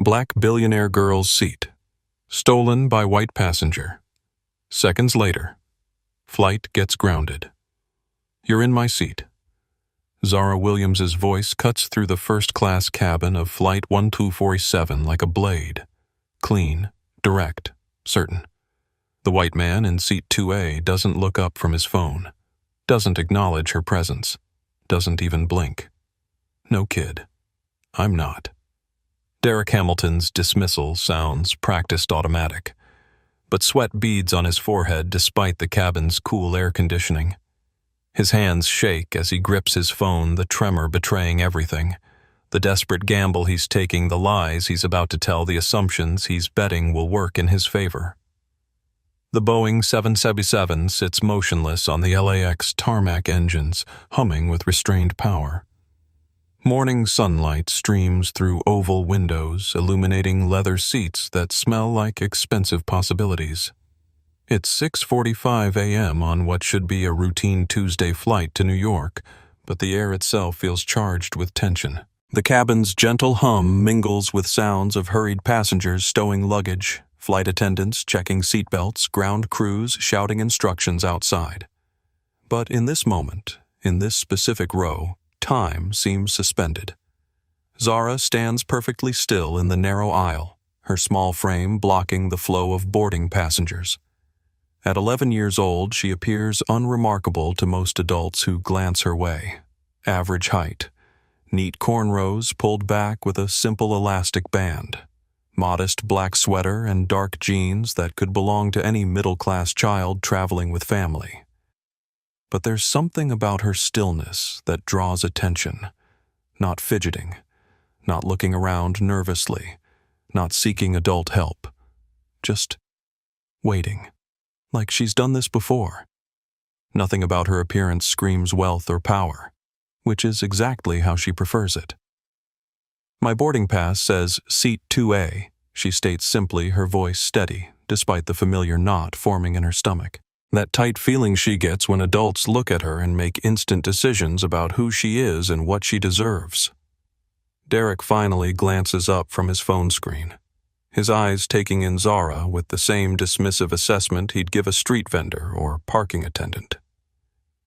Black billionaire girl's seat. Stolen by white passenger. Seconds later. Flight gets grounded. You're in my seat. Zara Williams's voice cuts through the first-class cabin of Flight 1247 like a blade. Clean, direct, certain. The white man in seat 2A doesn't look up from his phone, doesn't acknowledge her presence, doesn't even blink. No kid. I'm not. Derek Hamilton's dismissal sounds practiced automatic, but sweat beads on his forehead despite the cabin's cool air conditioning. His hands shake as he grips his phone, the tremor betraying everything. The desperate gamble he's taking, the lies he's about to tell, the assumptions he's betting will work in his favor. The Boeing 777 sits motionless on the LAX tarmac engines, humming with restrained power. Morning sunlight streams through oval windows, illuminating leather seats that smell like expensive possibilities. It's 6:45 a.m. on what should be a routine Tuesday flight to New York, but the air itself feels charged with tension. The cabin's gentle hum mingles with sounds of hurried passengers stowing luggage, flight attendants checking seatbelts, ground crews shouting instructions outside. But in this moment, in this specific row, time seems suspended. Zara stands perfectly still in the narrow aisle, her small frame blocking the flow of boarding passengers. At 11 years old, she appears unremarkable to most adults who glance her way. Average height, neat cornrows pulled back with a simple elastic band, modest black sweater and dark jeans that could belong to any middle-class child traveling with family. But there's something about her stillness that draws attention, not fidgeting, not looking around nervously, not seeking adult help, just waiting, like she's done this before. Nothing about her appearance screams wealth or power, which is exactly how she prefers it. My boarding pass says Seat 2A, she states simply, her voice steady, despite the familiar knot forming in her stomach. That tight feeling she gets when adults look at her and make instant decisions about who she is and what she deserves. Derek finally glances up from his phone screen, his eyes taking in Zara with the same dismissive assessment he'd give a street vendor or parking attendant.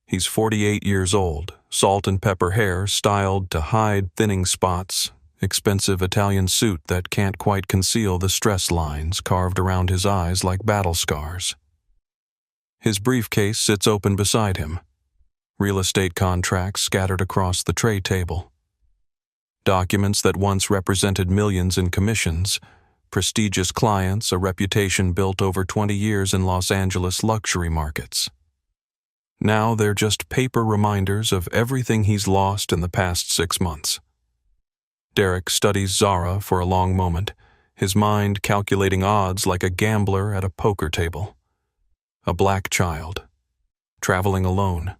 He's 48 years old, salt and pepper hair styled to hide thinning spots, expensive Italian suit that can't quite conceal the stress lines carved around his eyes like battle scars. His briefcase sits open beside him, real estate contracts scattered across the tray table. Documents that once represented millions in commissions, prestigious clients, a reputation built over 20 years in Los Angeles luxury markets. Now they're just paper reminders of everything he's lost in the past 6 months. Derek studies Zara for a long moment, his mind calculating odds like a gambler at a poker table. A black child, traveling alone,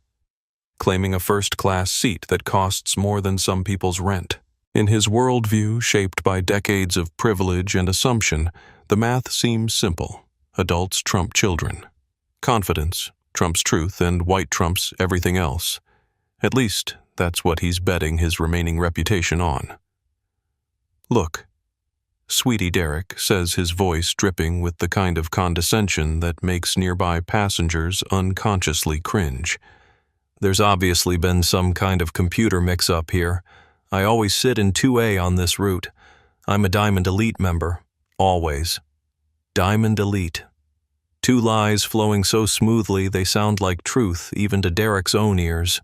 claiming a first-class seat that costs more than some people's rent. In his worldview, shaped by decades of privilege and assumption, the math seems simple. Adults trump children. Confidence trumps truth, and white trumps everything else. At least, that's what he's betting his remaining reputation on. Look. Sweetie Derek, says his voice dripping with the kind of condescension that makes nearby passengers unconsciously cringe. There's obviously been some kind of computer mix-up here. I always sit in 2A on this route. I'm a Diamond Elite member. Always. Diamond Elite. Two lies flowing so smoothly they sound like truth even to Derek's own ears.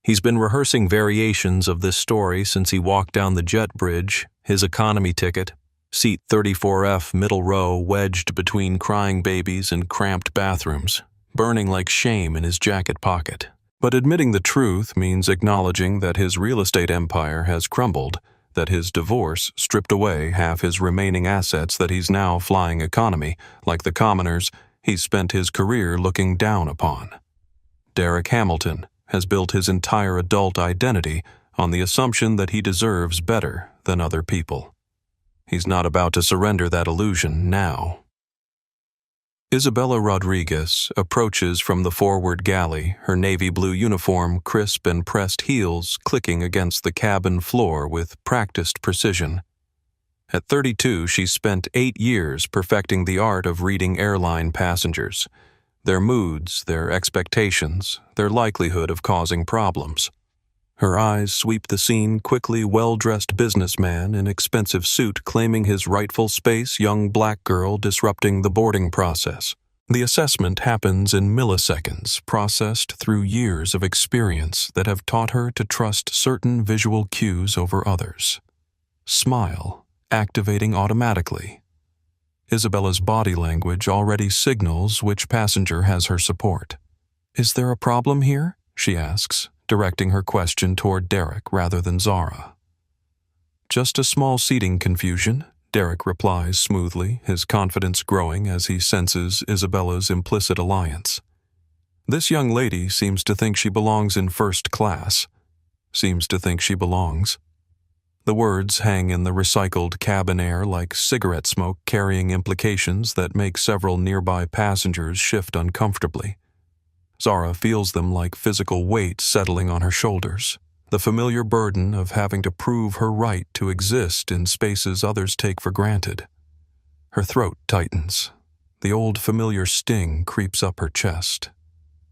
He's been rehearsing variations of this story since he walked down the jet bridge, his economy ticket, Seat 34F, middle row, wedged between crying babies and cramped bathrooms, burning like shame in his jacket pocket. But admitting the truth means acknowledging that his real estate empire has crumbled, that his divorce stripped away half his remaining assets, that he's now flying economy, like the commoners he's spent his career looking down upon. Derek Hamilton has built his entire adult identity on the assumption that he deserves better than other people. He's not about to surrender that illusion now. Isabella Rodriguez approaches from the forward galley, her navy blue uniform crisp and pressed heels clicking against the cabin floor with practiced precision. At 32, she spent 8 years perfecting the art of reading airline passengers, their moods, their expectations, their likelihood of causing problems. Her eyes sweep the scene, quickly well-dressed businessman in expensive suit claiming his rightful space, young black girl disrupting the boarding process. The assessment happens in milliseconds, processed through years of experience that have taught her to trust certain visual cues over others. Smile, activating automatically. Isabella's body language already signals which passenger has her support. "Is there a problem here?" she asks, directing her question toward Derek rather than Zara. "Just a small seating confusion," Derek replies smoothly, his confidence growing as he senses Isabella's implicit alliance. "This young lady seems to think she belongs in first class. Seems to think she belongs." The words hang in the recycled cabin air like cigarette smoke, carrying implications that make several nearby passengers shift uncomfortably. Zara feels them like physical weight settling on her shoulders, the familiar burden of having to prove her right to exist in spaces others take for granted. Her throat tightens. The old familiar sting creeps up her chest.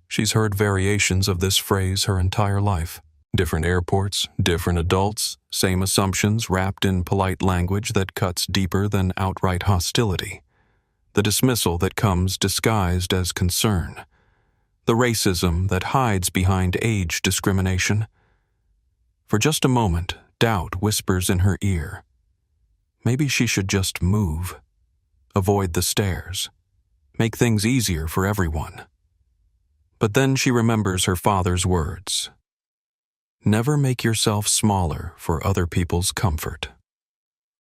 She's heard variations of this phrase her entire life. Different airports, different adults, same assumptions wrapped in polite language that cuts deeper than outright hostility. The dismissal that comes disguised as concern. The racism that hides behind age discrimination. For just a moment, doubt whispers in her ear. Maybe she should just move. Avoid the stairs. Make things easier for everyone. But then she remembers her father's words. Never make yourself smaller for other people's comfort.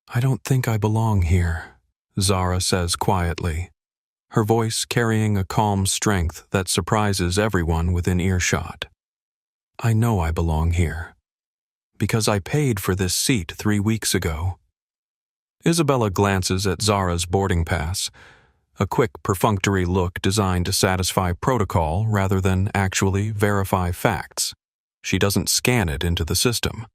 "I don't think I belong here," Zara says quietly, her voice carrying a calm strength that surprises everyone within earshot. "I know I belong here, because I paid for this seat 3 weeks ago." Isabella glances at Zara's boarding pass, a quick perfunctory look designed to satisfy protocol rather than actually verify facts. She doesn't scan it into the system,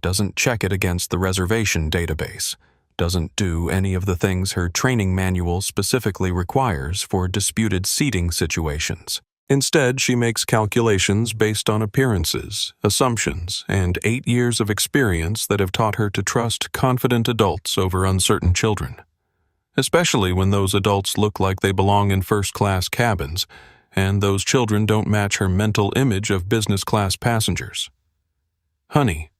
doesn't check it against the reservation database, doesn't do any of the things her training manual specifically requires for disputed seating situations. Instead, she makes calculations based on appearances, assumptions, and 8 years of experience that have taught her to trust confident adults over uncertain children, especially when those adults look like they belong in first-class cabins, and those children don't match her mental image of business-class passengers. "Honey,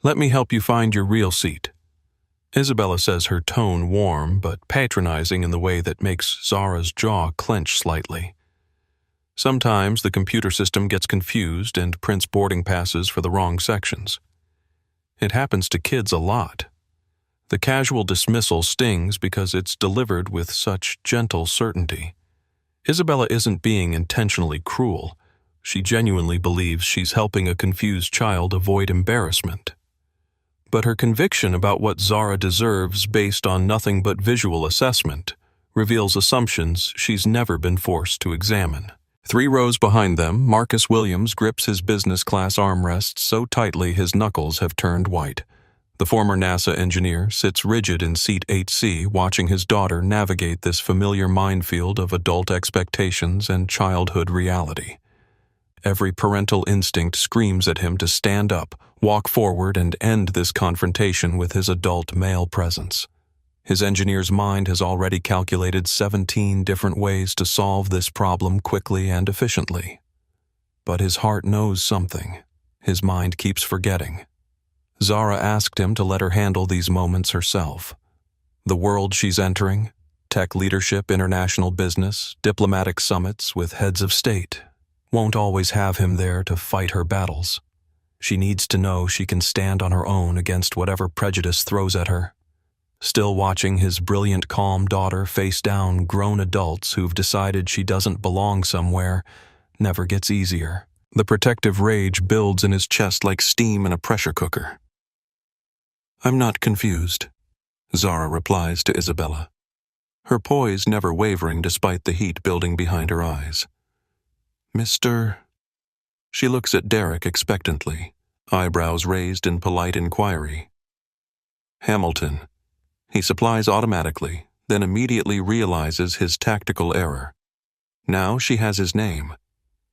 let me help you find your real seat." Isabella says, her tone warm but patronizing in the way that makes Zara's jaw clench slightly. Sometimes the computer system gets confused and prints boarding passes for the wrong sections. It happens to kids a lot. The casual dismissal stings because it's delivered with such gentle certainty. Isabella isn't being intentionally cruel. She genuinely believes she's helping a confused child avoid embarrassment. But her conviction about what Zara deserves based on nothing but visual assessment reveals assumptions she's never been forced to examine. 3 rows behind them, Marcus Williams grips his business class armrests so tightly his knuckles have turned white. The former NASA engineer sits rigid in seat 8C, watching his daughter navigate this familiar minefield of adult expectations and childhood reality. Every parental instinct screams at him to stand up, walk forward, and end this confrontation with his adult male presence. His engineer's mind has already calculated 17 different ways to solve this problem quickly and efficiently. But his heart knows something. His mind keeps forgetting. Zara asked him to let her handle these moments herself. The world she's entering, tech leadership, international business, diplomatic summits with heads of state, won't always have him there to fight her battles. She needs to know she can stand on her own against whatever prejudice throws at her. Still watching his brilliant, calm daughter face down grown adults who've decided she doesn't belong somewhere never gets easier. The protective rage builds in his chest like steam in a pressure cooker. "I'm not confused," Zara replies to Isabella, her poise never wavering despite the heat building behind her eyes. "Mr.?" She looks at Derek expectantly, eyebrows raised in polite inquiry. "Hamilton," He supplies automatically, then immediately realizes his tactical error. Now she has his name.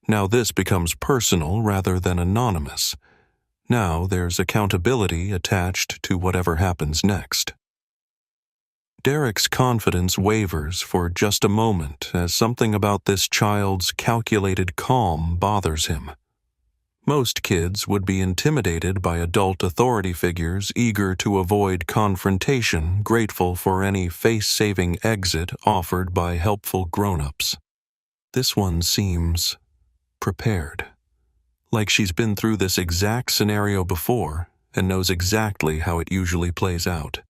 Now this becomes personal rather than anonymous. Now there's accountability attached to whatever happens next. Derek's confidence wavers for just a moment as something about this child's calculated calm bothers him. Most kids would be intimidated by adult authority figures eager to avoid confrontation, grateful for any face-saving exit offered by helpful grown-ups. This one seems prepared, like she's been through this exact scenario before and knows exactly how it usually plays out.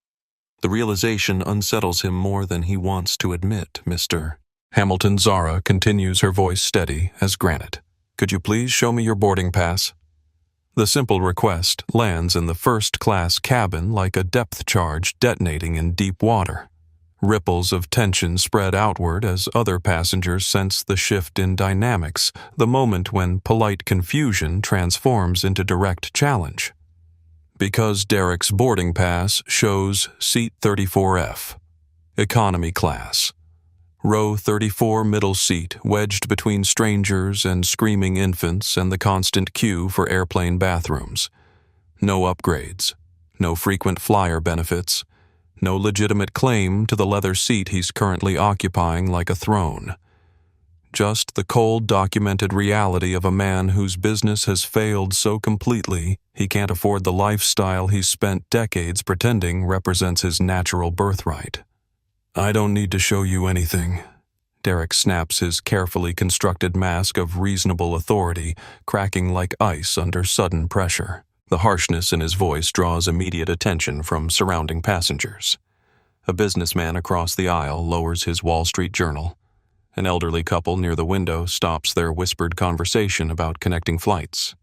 The realization unsettles him more than he wants to admit, Mr. Hamilton. Zara continues, her voice steady as granite. Could you please show me your boarding pass? The simple request lands in the first-class cabin like a depth charge detonating in deep water. Ripples of tension spread outward as other passengers sense the shift in dynamics, the moment when polite confusion transforms into direct challenge. Because Derek's boarding pass shows seat 34F, economy class. Row 34 middle seat, wedged between strangers and screaming infants and the constant queue for airplane bathrooms. No upgrades, no frequent flyer benefits, no legitimate claim to the leather seat he's currently occupying like a throne. Just the cold documented reality of a man whose business has failed so completely he can't afford the lifestyle he's spent decades pretending represents his natural birthright. I don't need to show you anything. Derek snaps his carefully constructed mask of reasonable authority, cracking like ice under sudden pressure. The harshness in his voice draws immediate attention from surrounding passengers. A businessman across the aisle lowers his Wall Street Journal. An elderly couple near the window stops their whispered conversation about connecting flights.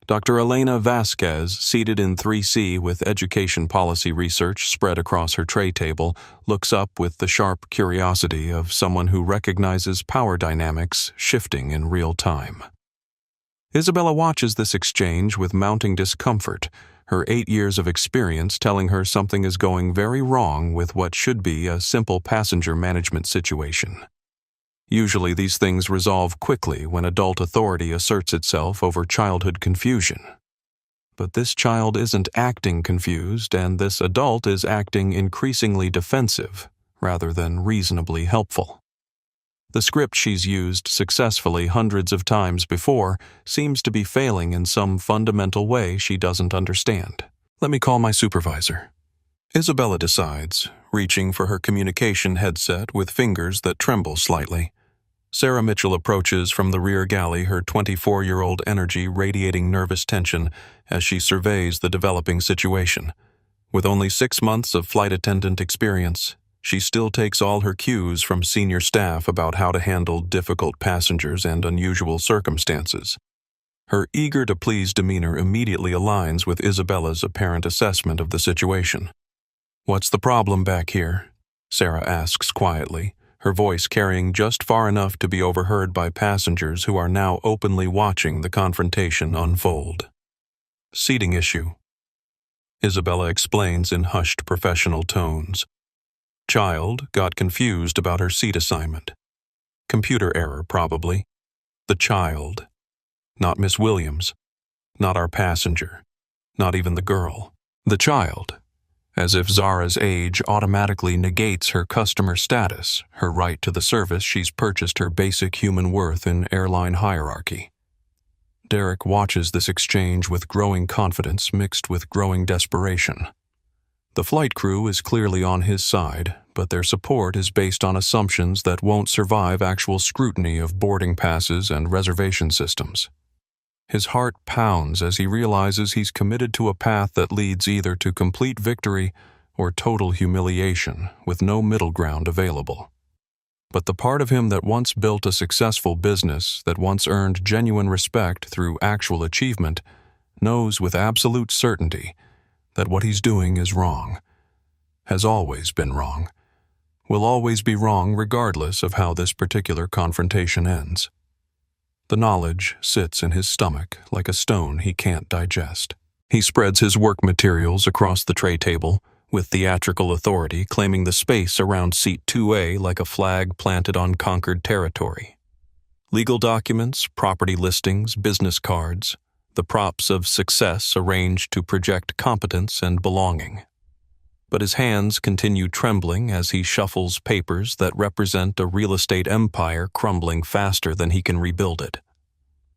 Dr. Elena Vasquez, seated in 3C with education policy research spread across her tray table, looks up with the sharp curiosity of someone who recognizes power dynamics shifting in real time. Isabella watches this exchange with mounting discomfort, her 8 years of experience telling her something is going very wrong with what should be a simple passenger management situation. Usually these things resolve quickly when adult authority asserts itself over childhood confusion. But this child isn't acting confused, and this adult is acting increasingly defensive rather than reasonably helpful. The script she's used successfully hundreds of times before seems to be failing in some fundamental way she doesn't understand. Let me call my supervisor. Isabella decides, reaching for her communication headset with fingers that tremble slightly. Sarah Mitchell approaches from the rear galley, her 24-year-old energy radiating nervous tension as she surveys the developing situation. With only 6 months of flight attendant experience, she still takes all her cues from senior staff about how to handle difficult passengers and unusual circumstances. Her eager-to-please demeanor immediately aligns with Isabella's apparent assessment of the situation. "What's the problem back here?" Sarah asks quietly, her voice carrying just far enough to be overheard by passengers who are now openly watching the confrontation unfold. "Seating issue," Isabella explains in hushed professional tones. "Child got confused about her seat assignment. Computer error, probably. The child. Not Miss Williams. Not our passenger. Not even the girl. The child." As if Zara's age automatically negates her customer status, her right to the service she's purchased her basic human worth in airline hierarchy. Derek watches this exchange with growing confidence mixed with growing desperation. The flight crew is clearly on his side, but their support is based on assumptions that won't survive actual scrutiny of boarding passes and reservation systems. His heart pounds as he realizes he's committed to a path that leads either to complete victory or total humiliation, with no middle ground available. But the part of him that once built a successful business, that once earned genuine respect through actual achievement, knows with absolute certainty that what he's doing is wrong, has always been wrong, will always be wrong regardless of how this particular confrontation ends. The knowledge sits in his stomach like a stone he can't digest. He spreads his work materials across the tray table, with theatrical authority claiming the space around seat 2A like a flag planted on conquered territory. Legal documents, property listings, business cards, the props of success arranged to project competence and belonging. But his hands continue trembling as he shuffles papers that represent a real estate empire crumbling faster than he can rebuild it.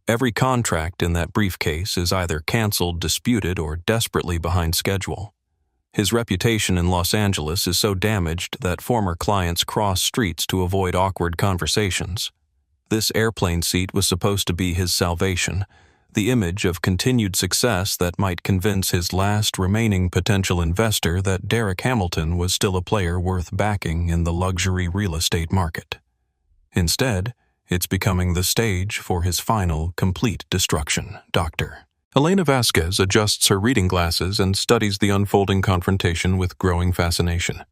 Every contract in that briefcase is either canceled, disputed, or desperately behind schedule. His reputation in Los Angeles is so damaged that former clients cross streets to avoid awkward conversations. This airplane seat was supposed to be his salvation, the image of continued success that might convince his last remaining potential investor that Derek Hamilton was still a player worth backing in the luxury real estate market. Instead, it's becoming the stage for his final, complete destruction. Dr. Elena Vasquez adjusts her reading glasses and studies the unfolding confrontation with growing fascination.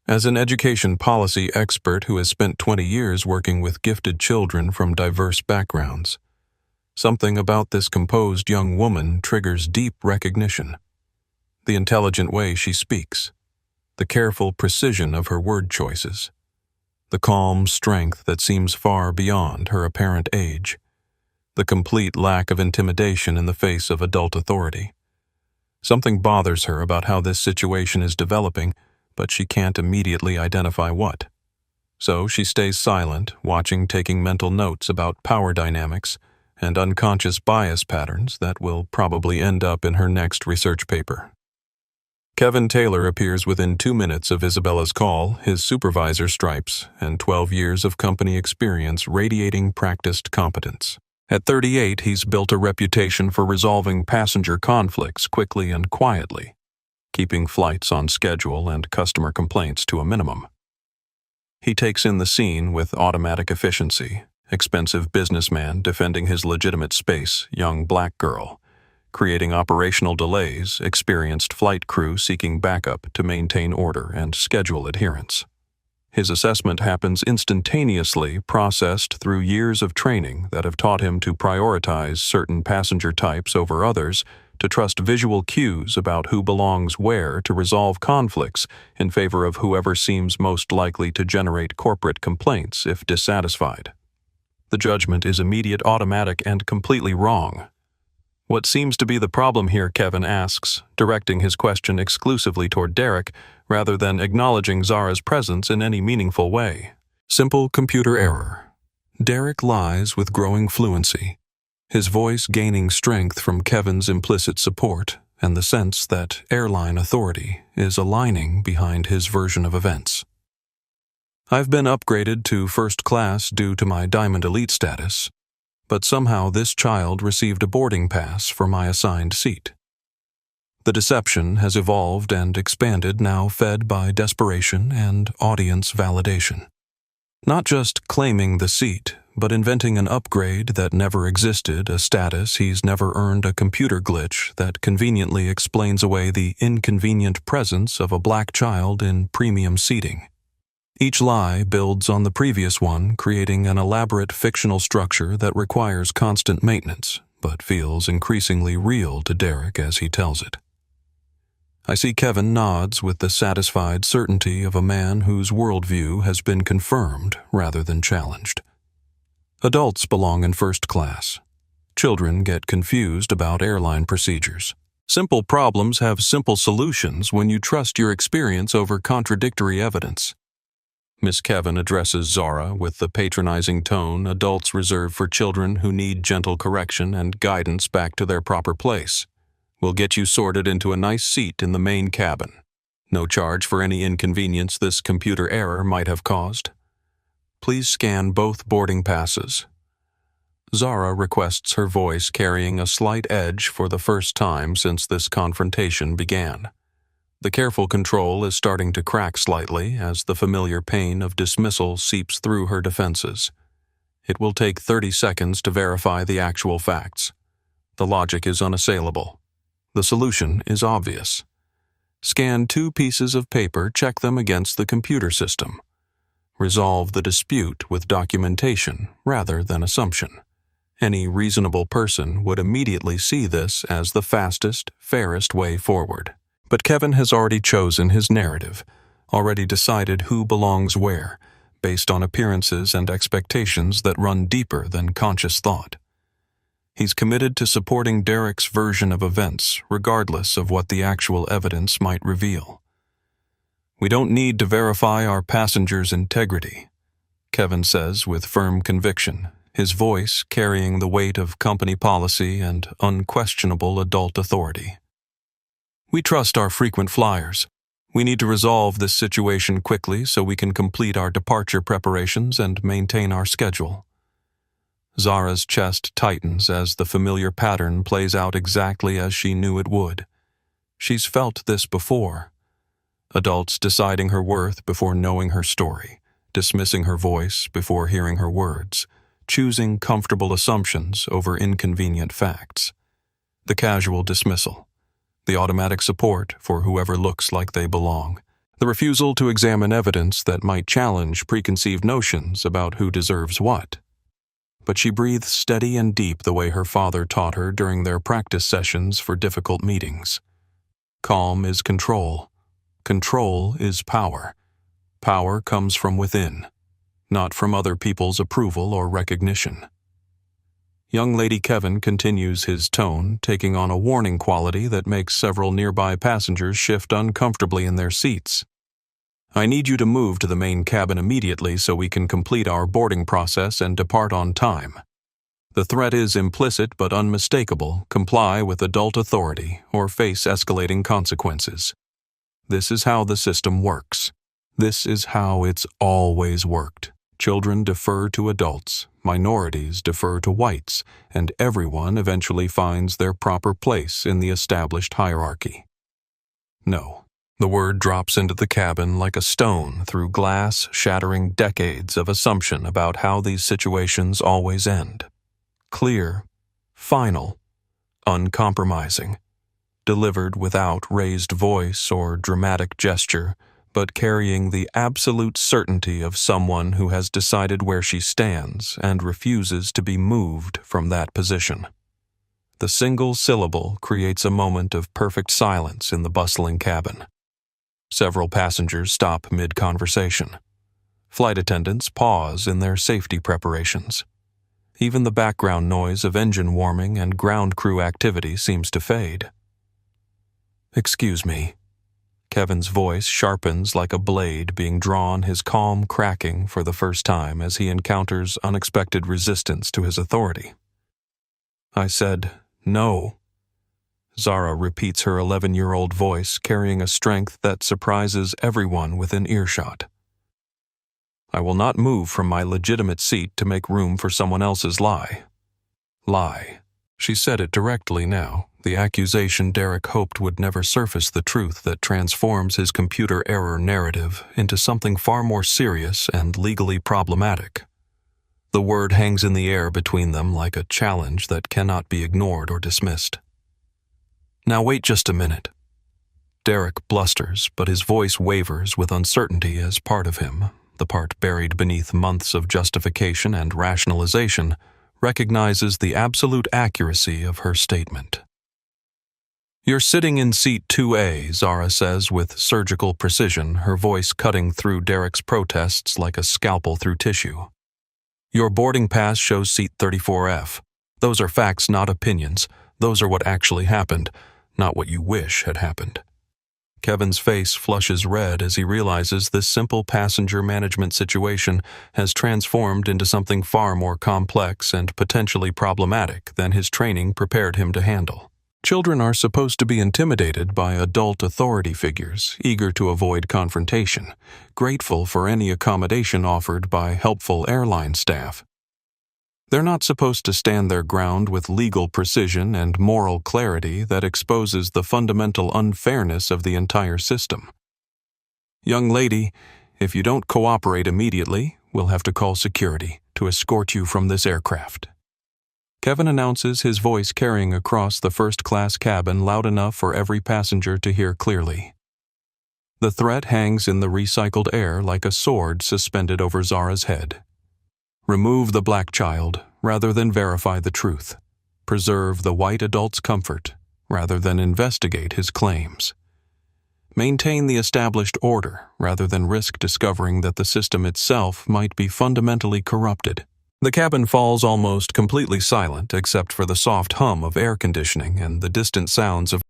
As an education policy expert who has spent 20 years working with gifted children from diverse backgrounds, something about this composed young woman triggers deep recognition. The intelligent way she speaks, the careful precision of her word choices, the calm strength that seems far beyond her apparent age, the complete lack of intimidation in the face of adult authority. Something bothers her about how this situation is developing, but she can't immediately identify what. So she stays silent, taking mental notes about power dynamics and unconscious bias patterns that will probably end up in her next research paper. Kevin Taylor appears within 2 minutes of Isabella's call, his supervisor stripes, and 12 years of company experience radiating practiced competence. At 38, he's built a reputation for resolving passenger conflicts quickly and quietly, keeping flights on schedule and customer complaints to a minimum. He takes in the scene with automatic efficiency, expensive businessman defending his legitimate space, young black girl, creating operational delays, experienced flight crew seeking backup to maintain order and schedule adherence. His assessment happens instantaneously, processed through years of training that have taught him to prioritize certain passenger types over others, to trust visual cues about who belongs where to resolve conflicts in favor of whoever seems most likely to generate corporate complaints if dissatisfied. The judgment is immediate, automatic, and completely wrong. What seems to be the problem here, Kevin asks, directing his question exclusively toward Derek, rather than acknowledging Zara's presence in any meaningful way. Simple computer error. Derek lies with growing fluency, his voice gaining strength from Kevin's implicit support and the sense that airline authority is aligning behind his version of events. I've been upgraded to first class due to my Diamond Elite status, but somehow this child received a boarding pass for my assigned seat. The deception has evolved and expanded, now fed by desperation and audience validation. Not just claiming the seat, but inventing an upgrade that never existed, a status he's never earned, a computer glitch that conveniently explains away the inconvenient presence of a black child in premium seating. Each lie builds on the previous one, creating an elaborate fictional structure that requires constant maintenance, but feels increasingly real to Derek as he tells it. I see Kevin nods with the satisfied certainty of a man whose worldview has been confirmed rather than challenged. Adults belong in first class. Children get confused about airline procedures. Simple problems have simple solutions when you trust your experience over contradictory evidence. Miss Kevin addresses Zara with the patronizing tone adults reserve for children who need gentle correction and guidance back to their proper place. We'll get you sorted into a nice seat in the main cabin. No charge for any inconvenience this computer error might have caused. Please scan both boarding passes. Zara requests her voice carrying a slight edge for the first time since this confrontation began. The careful control is starting to crack slightly as the familiar pain of dismissal seeps through her defenses. It will take 30 seconds to verify the actual facts. The logic is unassailable. The solution is obvious. Scan 2 pieces of paper, check them against the computer system. Resolve the dispute with documentation rather than assumption. Any reasonable person would immediately see this as the fastest, fairest way forward. But Kevin has already chosen his narrative, already decided who belongs where, based on appearances and expectations that run deeper than conscious thought. He's committed to supporting Derek's version of events, regardless of what the actual evidence might reveal. "We don't need to verify our passengers' integrity," Kevin says with firm conviction, his voice carrying the weight of company policy and unquestionable adult authority. "We trust our frequent flyers. We need to resolve this situation quickly so we can complete our departure preparations and maintain our schedule." Zara's chest tightens as the familiar pattern plays out exactly as she knew it would. She's felt this before. Adults deciding her worth before knowing her story, dismissing her voice before hearing her words, choosing comfortable assumptions over inconvenient facts. The casual dismissal, the automatic support for whoever looks like they belong, the refusal to examine evidence that might challenge preconceived notions about who deserves what. But she breathes steady and deep the way her father taught her during their practice sessions for difficult meetings. Calm is control. Control is power. Power comes from within, not from other people's approval or recognition. Young Lady Kevin continues his tone, taking on a warning quality that makes several nearby passengers shift uncomfortably in their seats. "I need you to move to the main cabin immediately so we can complete our boarding process and depart on time. The threat is implicit but unmistakable. Comply with adult authority or face escalating consequences. This is how the system works. This is how it's always worked. Children defer to adults, minorities defer to whites, and everyone eventually finds their proper place in the established hierarchy." No. The word drops into the cabin like a stone through glass, shattering decades of assumption about how these situations always end. Clear, final, uncompromising, delivered without raised voice or dramatic gesture, but carrying the absolute certainty of someone who has decided where she stands and refuses to be moved from that position. The single syllable creates a moment of perfect silence in the bustling cabin. Several passengers stop mid-conversation. Flight attendants pause in their safety preparations. Even the background noise of engine warming and ground crew activity seems to fade. "Excuse me." Kevin's voice sharpens like a blade being drawn, his calm cracking for the first time as he encounters unexpected resistance to his authority. "I said, no." Zara repeats her 11-year-old voice, carrying a strength that surprises everyone within earshot. "I will not move from my legitimate seat to make room for someone else's lie." Lie. She said it directly now, the accusation Derek hoped would never surface, the truth that transforms his computer error narrative into something far more serious and legally problematic. The word hangs in the air between them like a challenge that cannot be ignored or dismissed. "Now wait just a minute." Derek blusters, but his voice wavers with uncertainty as part of him, the part buried beneath months of justification and rationalization, recognizes the absolute accuracy of her statement. "You're sitting in seat 2A, Zara says with surgical precision, her voice cutting through Derek's protests like a scalpel through tissue. "Your boarding pass shows seat 34F. Those are facts, not opinions. Those are what actually happened, not what you wish had happened." Kevin's face flushes red as he realizes this simple passenger management situation has transformed into something far more complex and potentially problematic than his training prepared him to handle. Children are supposed to be intimidated by adult authority figures, eager to avoid confrontation, grateful for any accommodation offered by helpful airline staff. They're not supposed to stand their ground with legal precision and moral clarity that exposes the fundamental unfairness of the entire system. "Young lady, if you don't cooperate immediately, we'll have to call security to escort you from this aircraft." Kevin announces, his voice carrying across the first-class cabin loud enough for every passenger to hear clearly. The threat hangs in the recycled air like a sword suspended over Zara's head. Remove the black child rather than verify the truth. Preserve the white adult's comfort rather than investigate his claims. Maintain the established order rather than risk discovering that the system itself might be fundamentally corrupted. The cabin falls almost completely silent except for the soft hum of air conditioning and the distant sounds of